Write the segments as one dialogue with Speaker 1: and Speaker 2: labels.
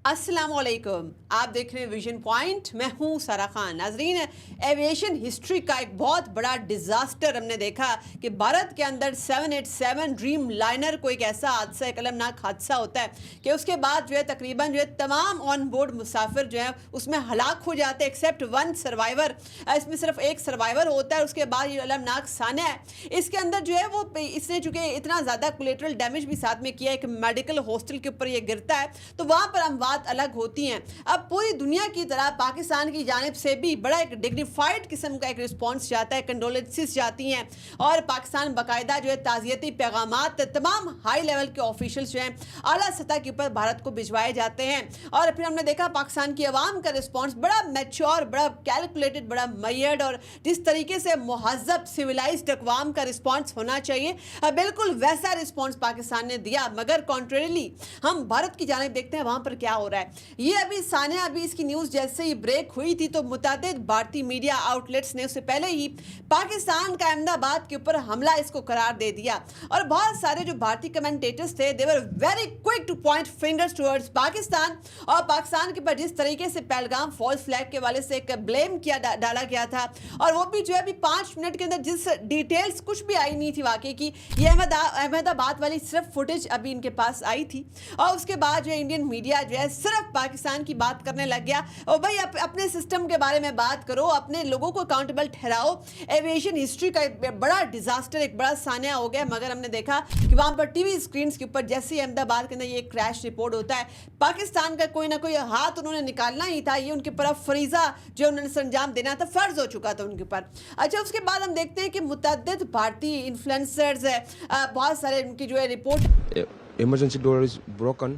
Speaker 1: अस्सलाम वालेकुम, आप देख रहे हैं विजन पॉइंट। मैं हूं सारा खान। नाजरीन, एविएशन हिस्ट्री का एक बहुत बड़ा डिजास्टर हमने देखा कि भारत के अंदर 787 ड्रीम लाइनर को एक ऐसा हादसा, एक अलमनाक हादसा होता है कि उसके बाद जो है तकरीबन तमाम ऑन बोर्ड मुसाफिर जो है उसमें हलाक हो जाते हैं एक्सेप्ट वन सर्वाइवर। इसमें सिर्फ एक सर्वाइवर होता है। उसके बाद ये अलमनाक सान्या है। इसके अंदर जो है वो इसने चूंकि इतना ज़्यादा कोलेटरल डैमेज भी साथ में किया, एक मेडिकल हॉस्टल के ऊपर ये गिरता है तो वहाँ पर हम अलग होती हैं। अब पूरी दुनिया की तरह पाकिस्तान की जानिब से भी बड़ा एक डिग्निफाइड किस्म का एक रिस्पॉन्स जाता है, कंडोलेंसेस जाती हैं और पाकिस्तान बाकायदा जो है ताज़ियती पैगामात तमाम हाई लेवल के ऑफिशियल्स जो हैं आला सतह के ऊपर भारत को भिजवाए जाते हैं। और फिर हमने देखा पाकिस्तान की आवाम का रिस्पॉन्स बड़ा मैच्योर, बड़ा कैलकुलेटेड, बड़ा मैयर्ड और जिस तरीके से मुहज़्ज़ब सिविलाइज्ड अक़वाम का रिस्पॉन्स होना चाहिए बिल्कुल वैसा रिस्पॉन्स पाकिस्तान ने दिया। मगर कॉन्ट्रेरली हम भारत की जानिब देखते हैं वहाँ पर क्या हो रहा है। ये अभी सान्या, अभी इसकी न्यूज़ जैसे ही ब्रेक हुई थी तो मुतादिद भारतीय मीडिया आउटलेट्स ने उससे पहले ही पाकिस्तान का अहमदाबाद के ऊपर हमला इसको करार दे दिया। और बहुत सारे जो भारतीय कमेंटेटर्स थे they were very quick to point fingers towards Pakistan और पाकिस्तान के ऊपर जिस तरीके से पहलगाम फॉल्स फ्लैग के वाले से एक ब्लेम किया डाला गया था और वो भी जो है अभी 5 मिनट के अंदर जिस डिटेल्स कुछ भी आई नहीं थी वाकई की, ये अहमदाबाद वाली सिर्फ फुटेज अभी इनके पास आई थी और उसके बाद जो इंडियन मीडिया जो है सिर्फ पाकिस्तान की बात करने लग गया। और भाई अपने सिस्टम के बारे में बात करो, अपने लोगों को अकाउंटेबल ठहराओ। एविएशन हिस्ट्री का एक बड़ा डिजास्टर, एक बड़ा सान्या हो गया। मगर हमने देखा कि वहां पर टीवी स्क्रीन के ऊपर जैसे ही अहमदाबाद के अंदर ये क्रैश रिपोर्ट होता है, पाकिस्तान का कोई ना कोई हाथ उन्होंने निकालना ही था। ये उनके ऊपर फरीजा जो उन्होंने संजाम देना था, फर्ज हो चुका था उनके ऊपर। अच्छा, उसके बाद हम देखते हैं कि मुतअद्दिद भारतीय इन्फ्लुएंसर्स है, बहुत सारे उनकी जो है report
Speaker 2: emergency door is broken.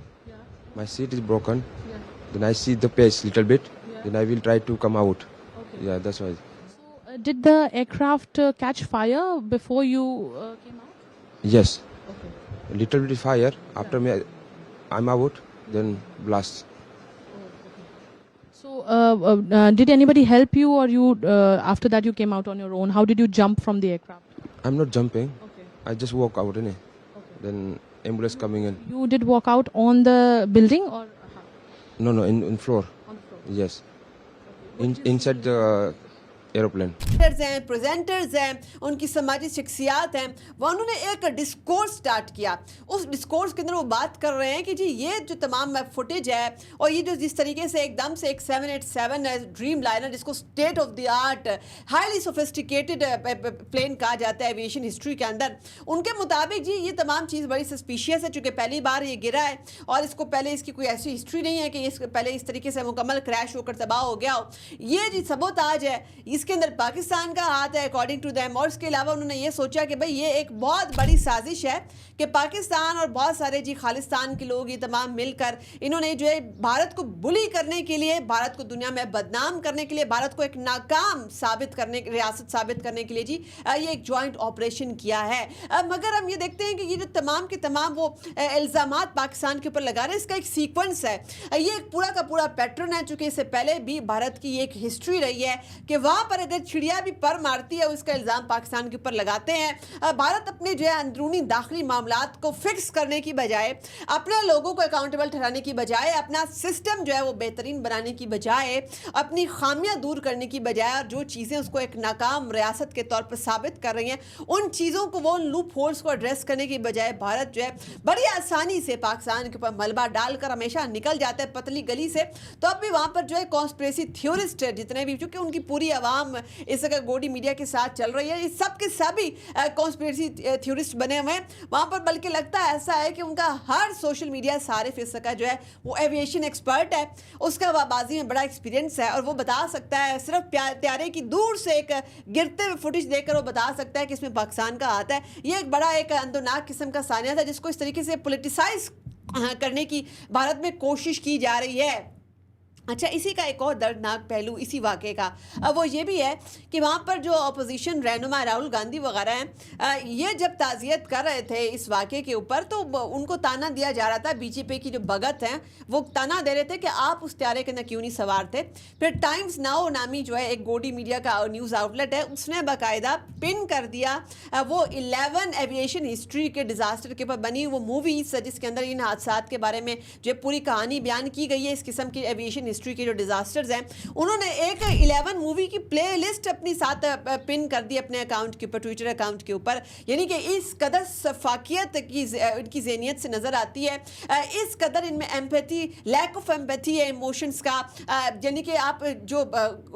Speaker 2: My seat is broken. Then I see the page little bit. Then I will try to come out. Yeah, that's why.
Speaker 3: So, did the aircraft catch fire before you came out?
Speaker 2: Yes.
Speaker 3: Okay.
Speaker 2: A little bit fire. After me, I'm out. Then blast.
Speaker 3: So, did anybody help you, or you after that you came out on your own? How did you jump from the aircraft?
Speaker 2: I'm not jumping.
Speaker 3: Okay.
Speaker 2: I just walk out, innit?
Speaker 3: Okay.
Speaker 2: Then ambulance coming in.
Speaker 3: You did walk out on the building, or how?
Speaker 2: No, in floor.
Speaker 3: On the floor?
Speaker 2: Yes. Inside the aeroplane.
Speaker 1: हैं, presenters हैं, उनकी समाजी शख्सियात हैं, वो उन्होंने एक discourse start किया। उस डिस्कोर्स के अंदर वो बात कर रहे हैं कि जी ये जो तमाम फुटेज है और ये जो जिस तरीके से एकदम से एक 787 ड्रीम लाइनर जिसको state of the art highly sophisticated plane कहा जाता है एविएशन हिस्ट्री के अंदर, उनके मुताबिक जी ये तमाम चीज़ बड़ी सस्पिशियस है चूँकि पहली बार ये गिरा है और इसको पहले इसकी कोई ऐसी हिस्ट्री नहीं है कि इस पहले इस तरीके से मुकम्मल क्रैश होकर तबाह हो गया हो। ये जी सबोताज है, इसके अंदर पाकिस्तान का हाथ है अकॉर्डिंग टू देम। और इसके अलावा उन्होंने ये सोचा कि भाई ये एक बहुत बड़ी साजिश है कि पाकिस्तान और बहुत सारे जी खालिस्तान के लोग ये तमाम मिलकर इन्होंने जो है भारत को बुली करने के लिए, भारत को दुनिया में बदनाम करने के लिए, भारत को एक नाकाम साबित करने, रियासत साबित करने के लिए जी ये एक जॉइंट ऑपरेशन किया है। मगर हम ये देखते हैं कि ये जो तमाम के तमाम वो इल्ज़ामात पाकिस्तान के ऊपर लगा रहे हैं, इसका एक सीक्वेंस है, ये एक पूरा का पूरा पैटर्न है। चूँकि इससे पहले भी भारत की एक हिस्ट्री रही है कि वहाँ पर अगर चिड़िया भी पर मारती है उसका इल्ज़ाम पाकिस्तान के ऊपर लगाते हैं। भारत अपने जो है अंदरूनी दाखिली मामलात को फिक्स करने की बजाय, अपने लोगों को अकाउंटेबल ठहराने की बजाय, अपना सिस्टम जो है वो बेहतरीन बनाने की बजाय, अपनी खामियां दूर करने की बजाय और जो चीज़ें उसको एक नाकाम रियासत के तौर पर साबित कर रही हैं उन चीज़ों को, वो लूप होल्स को एड्रेस करने की बजाय भारत जो है बड़ी आसानी से पाकिस्तान के ऊपर मलबा डालकर हमेशा निकल जाता है पतली गली से। तो अब भी वहाँ पर जो है कॉन्स्पिरेसी थ्योरिस्ट जितने भी, चूँकि उनकी पूरी आवाम इस जगह गोडी मीडिया के साथ चल रही है, ये सब के सभी कॉन्स्पिरेसी थ्योरिस्ट बने हुए हैं वहाँ पर। बल्कि लगता है ऐसा है कि उनका हर सोशल मीडिया सारे फीसद का जो है वो एविएशन एक्सपर्ट है, उसका वाबाजी में बड़ा एक्सपीरियंस है और वो बता सकता है, सिर्फ त्यारे की दूर से एक गिरते हुए फुटेज देखकर वो बता सकता है कि इसमें पाकिस्तान का हाथ है। ये एक बड़ा एक अंदरनाक किस्म का सानिया था जिसको इस तरीके से पोलिटिसाइज करने की भारत में कोशिश की जा रही है। अच्छा, इसी का एक और दर्दनाक पहलू इसी वाक़े का वो ये भी है कि वहाँ पर जो अपोजिशन रहनुमा राहुल गांधी वगैरह हैं, ये जब ताज़ियत कर रहे थे इस वाक़े के ऊपर तो उनको ताना दिया जा रहा था, बीजेपी की जो भगत हैं वो ताना दे रहे थे कि आप उस त्यारे के अंदर क्यों नहीं सवार थे। फिर टाइम्स नाउ नामी जो है एक गोडी मीडिया का न्यूज़ आउटलेट है, उसने बाकायदा पिन कर दिया वो 11 एविएशन हिस्ट्री के डिज़ास्टर के ऊपर बनी वो मूवीज़ जिसके अंदर इन हादसा के बारे में जो पूरी कहानी बयान की गई है। इस किस्म की एविएशन हिस्ट्री के जो डिजास्टर्स हैं, उन्होंने एक 11 मूवी की प्लेलिस्ट अपनी साथ पिन कर दी अपने अकाउंट के ऊपर, ट्विटर अकाउंट के ऊपर। यानी कि इस कदर सफाकियत की इनकी ज़हनियत से नज़र आती है, इस कदर इनमें एम्पैथी, लैक ऑफ एम्पैथी है इमोशंस का। यानी कि आप जो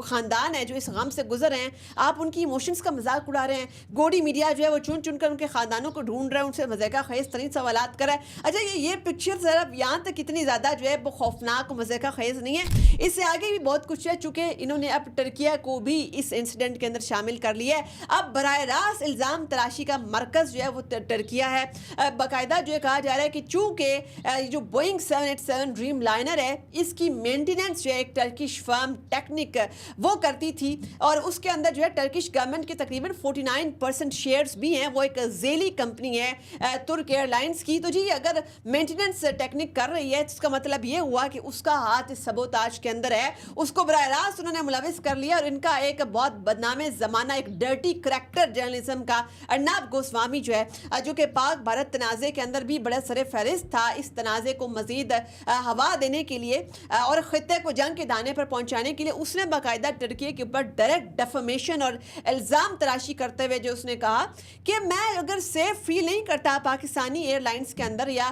Speaker 1: ख़ानदान है जो इस गम से गुजर रहे हैं, आप उनकी इमोशंस का मजाक उड़ा रहे हैं। गोडी मीडिया जो है वो चुन चुन कर उनके ख़ानदानों को ढूंढ रहा है, उनसे मज़ाक़ा ख़ेज़ तरीन सवालात कर रहा है। अच्छा, ये पिक्चर ज़रा यहाँ तक कितनी ज़्यादा जो है वो खौफनाक और मज़ाक़ा ख़ेज़ नहीं है, इससे आगे भी बहुत कुछ है। चूँकि इन्होंने अब टर्किया को भी इस इंसिडेंट के अंदर शामिल कर लिया है। अब बराह रास्त इल्ज़ाम तराशी का मरकज़ जो है वो टर्किया है। बाकायदा जो है कहा जा रहा है कि चूँकि जो बोइंग 787 ड्रीम लाइनर है, इसकी मेंटेनेंस जो है एक टर्किश फर्म टेक्निक वो करती थी और उसके अंदर जो है टर्किश गवर्नमेंट के तकरीबन 49% शेयर्स भी हैं। वो एक ज़ेली कंपनी है तुर्क एयरलाइंस की। तो जी अगर मेंटेनेंस टेक्निक कर रही है तो इसका मतलब ये हुआ कि उसका हाथ इस सबोताज के अंदर है, उसको बराह रास्त उन्होंने मुलविस कर लिया। और इनका एक बहुत बदनाम ज़माना, एक डर्टी करैक्टर जर्नलिज्म का अर्नब गोस्वामी जो है, जो कि पाक भारत तनाज़े के अंदर भी बड़ा सर फहरिस्त था इस तनाज़े को मज़ीद हवा देने के लिए और ख़ित्ते को जंग के दाने पर पहुँचाने के लिए उसने बाकायदा टर्की के ऊपर डायरेक्ट डेफमेशन और इल्ज़ाम तराशी करते हुए जो उसने कहा कि मैं अगर सेफ फील नहीं करता पाकिस्तानी एयरलाइंस के अंदर या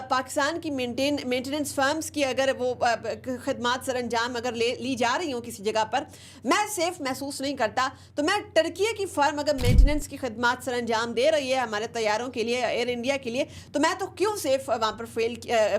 Speaker 1: पाकिस्तान की मेंटेनेंस फर्म्स की अगर वो खिदमात सर अंजाम अगर ली जा रही हूँ किसी जगह पर, मैं सेफ महसूस नहीं करता, तो मैं टर्की की फर्म अगर मेंटेनेंस की खिदमात सर अंजाम दे रही है हमारे तैयारों के लिए, एयर इंडिया के लिए, तो मैं तो क्यों सेफ वहाँ पर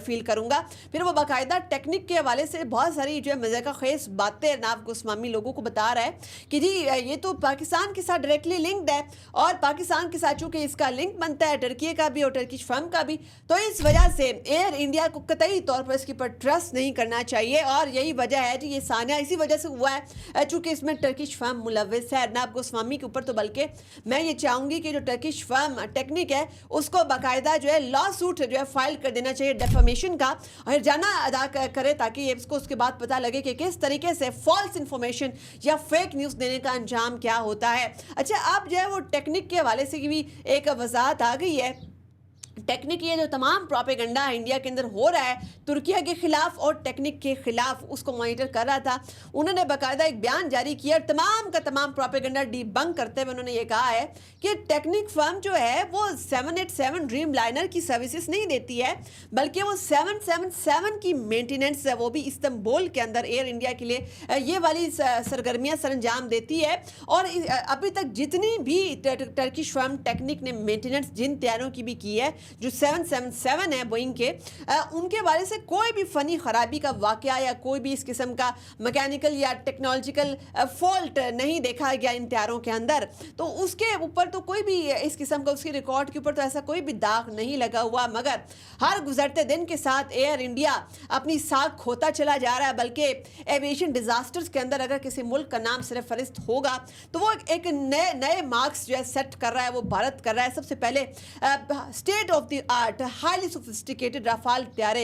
Speaker 1: फील करूँगा। फिर वो बाकायदा टेक्निक के हवाले से बहुत सारी जो है मज़ाक़ा ख़ेज़ बातें अर्नब गोस्वामी लोगों को बता रहा है कि जी ये तो पाकिस्तान के साथ डायरेक्टली लिंक्ड है और पाकिस्तान के साथ चूँकि इसका लिंक बनता है टर्की का भी और टर्किश फर्म का भी, तो इस वजह से एयर इंडिया को कतई तौर पर इसके ऊपर ट्रस्ट नहीं करना चाहिए। और यही वजह है कि ये सानिया इसी वजह से हुआ है चूँकि इसमें टर्किश फर्म मुलविस है अर्नब गोस्वामी के ऊपर। तो बल्कि मैं ये चाहूँगी कि जो टर्किश फर्म टेक्निक है उसको बाकायदा जो है लॉ सूट जो है फाइल कर देना चाहिए डेफमेशन का और जाना अदा करे ताकि इसको उसके बाद पता लगे कि किस तरीके से फॉल्स इंफॉर्मेशन या फेक न्यूज़ देने का अंजाम क्या होता है। अच्छा, अब जो है वो टेक्निक के हवाले से भी एक वजाहत आ गई है। टेक्निक ये जो तमाम प्रोपेगेंडा इंडिया के अंदर हो रहा है तुर्किया के खिलाफ और टेक्निक के खिलाफ, उसको मॉनिटर कर रहा था। उन्होंने बाकायदा एक बयान जारी किया और तमाम का तमाम प्रोपेगेंडा डिबंक करते हुए उन्होंने ये कहा है कि टेक्निक फर्म जो है वो 787 ड्रीम लाइनर की सर्विसेज नहीं देती है, बल्कि वो 777 की मेंटेनेंस है वो भी इस्तांबुल के अंदर एयर इंडिया के लिए ये वाली सरगर्मियाँ सर अंजाम देती है। और अभी तक जितनी भी टर्किश फर्म टेक्निक ने मेंटेनेंस जिन तैयारों की भी की है जो 777 है बोइंग के, उनके बारे से कोई भी फ़नी ख़राबी का वाक़या या कोई भी इस किस्म का मैकेनिकल या टेक्नोलॉजिकल फॉल्ट नहीं देखा गया इन तैयारों के अंदर। तो उसके ऊपर तो कोई भी इस किस्म का उसके रिकॉर्ड के ऊपर तो ऐसा कोई भी दाग नहीं लगा हुआ, मगर हर गुजरते दिन के साथ एयर इंडिया अपनी साख खोता चला जा रहा है। बल्कि एविएशन डिज़ास्टर्स के अंदर अगर किसी मुल्क का नाम सिर्फ फरिस्त होगा तो वो एक नए मार्क्स जो है सेट कर रहा है, वो भारत कर रहा है। सबसे पहले state of the art highly sophisticated Rafale त्यारे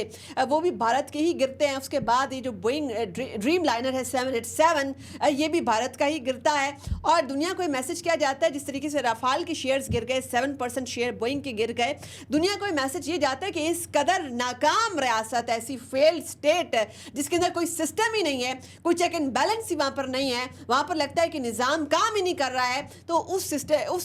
Speaker 1: वो भी भारत के ही गिरते हैं। उसके बाद ये जो बोइंग ड्रीम लाइनर है 787 ये भी भारत का ही गिरता है। और दुनिया को मैसेज किया जाता है जिस तरीके से राफाल के शेयर्स गिर गए, 7% शेयर बोइंग के गिर गए, दुनिया को मैसेज ये जाता है कि इस कदर नाकाम रियासत, ऐसी फेल्ड स्टेट जिसके अंदर कोई सिस्टम ही नहीं है, कोई चेक एंड बैलेंस ही वहाँ पर नहीं है, वहाँ पर लगता है कि निज़ाम काम ही नहीं कर रहा है। तो उस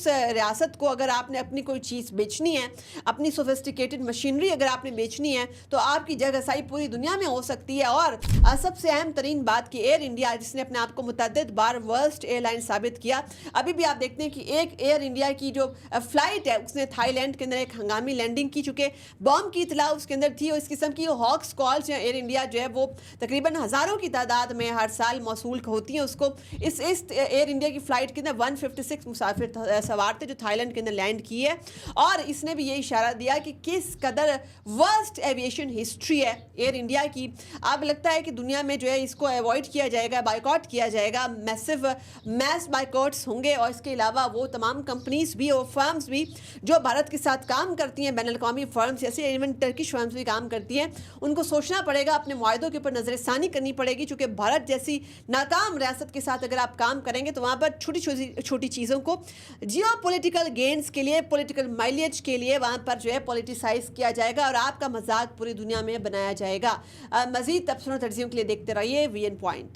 Speaker 1: रियासत को अगर आपने अपनी कोई चीज़ बेचनी है, अपनी सोफिस्टिकेटेड मशीनरी अगर आपने बेचनी है, तो आपकी जगहसाई पूरी दुनिया में हो सकती है। और सबसे अहम तरीन बात कि एयर इंडिया जिसने अपने आप को मुतअद्दिद बार वर्स्ट एयरलाइन साबित किया, अभी भी आप देखते हैं कि एक एयर इंडिया की जो फ्लाइट है उसने थाईलैंड के अंदर एक हंगामी लैंडिंग की, चुके बॉम्ब की इतला उसके अंदर थी। और इस किस्म की हॉक्स कॉल्स एयर इंडिया जो है वो तकरीबन हज़ारों की तादाद में हर साल मौसूल होती हैं उसको। इस एयर इंडिया की फ़्लाइट के अंदर 156 मुसाफिर सवार थे जो थाईलैंड के अंदर लैंड किए, और इसने भी ये इशारा दिया कि किस कदर वर्स्ट एविएशन हिस्ट्री है एयर इंडिया की। अब लगता है कि दुनिया में जो है इसको अवॉइड किया जाएगा, बाइकआउट किया जाएगा, मैस बाइकआउट्स होंगे। और इसके अलावा वो तमाम कंपनीज भी और फर्म्स भी जो भारत के साथ काम करती हैं, बैनुल-अक़वामी फर्म्स जैसे इवन टर्किश फर्म्स भी काम करती हैं, उनको सोचना पड़ेगा, अपने मुआहदों के ऊपर नज़रसानी करनी पड़ेगी। चूँकि भारत जैसी नाकाम रियासत के साथ अगर आप काम करेंगे तो वहाँ पर छोटी चीज़ों को जियो पॉलिटिकल गेन्स के लिए, पॉलिटिकल माइलेज के लिए वहाँ पर जो है पॉलिटिसाइज किया जाएगा और आपका मजाक पूरी दुनिया में बनाया जाएगा। मज़ीद तबसरों तर्जीयों के लिए देखते रहिए वीएन पॉइंट।